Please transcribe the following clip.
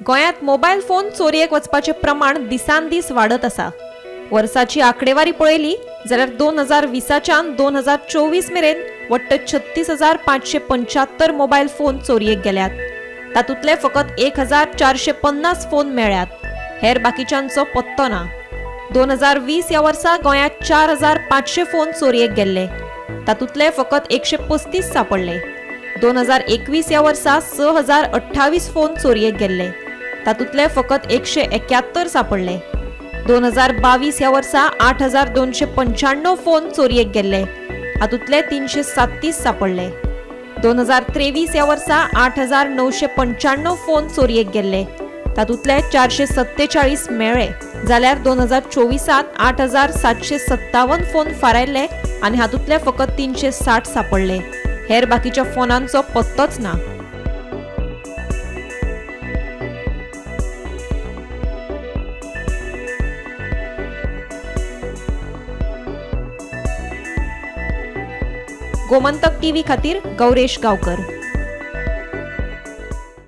गोंयांत mobile phone चोरयेक वचपाचें प्रमाण दिसान दीस वाडत आसा। वर्साची आंकडेवारी पळयली जाल्यार 2020च्यान 2024 मेरेन वट्ट 36,575 मोबायल फोन चोरयेक गेल्यात। तातूंतले फकत 1,450 फोन मेळ्ळ्यात। हेर बाकीच्यांचो पत्तो ना। 2020 ह्या वर्सा गोंयांत 4,500 फोन चोरयेक गेल्ले, तातूंतले फकत 135 सांपडले। 2021 ह्या वर्सा 6,028 फोन चोरयेक गेल्ले, तातूंतले फकत 171 सांपडले। 2022 ह्या वर्सा 8,295 फोन चोरयेक गेल्ले, हातूंतले 337 सांपडले। 2023 ह्या वर्सा 8,995 फोन चोरयेक गेल्ले, तातूंतले 447 मेळ्ळे, जाल्यार 2024 8,757 फोन फारायल्ले आनी हातूंतले फकत 360 सांपडले। हेर बाकीच्या फोनांचो पत्तोच ना। गोमंतक टीव्ही खातीर गौरेश गांवकर।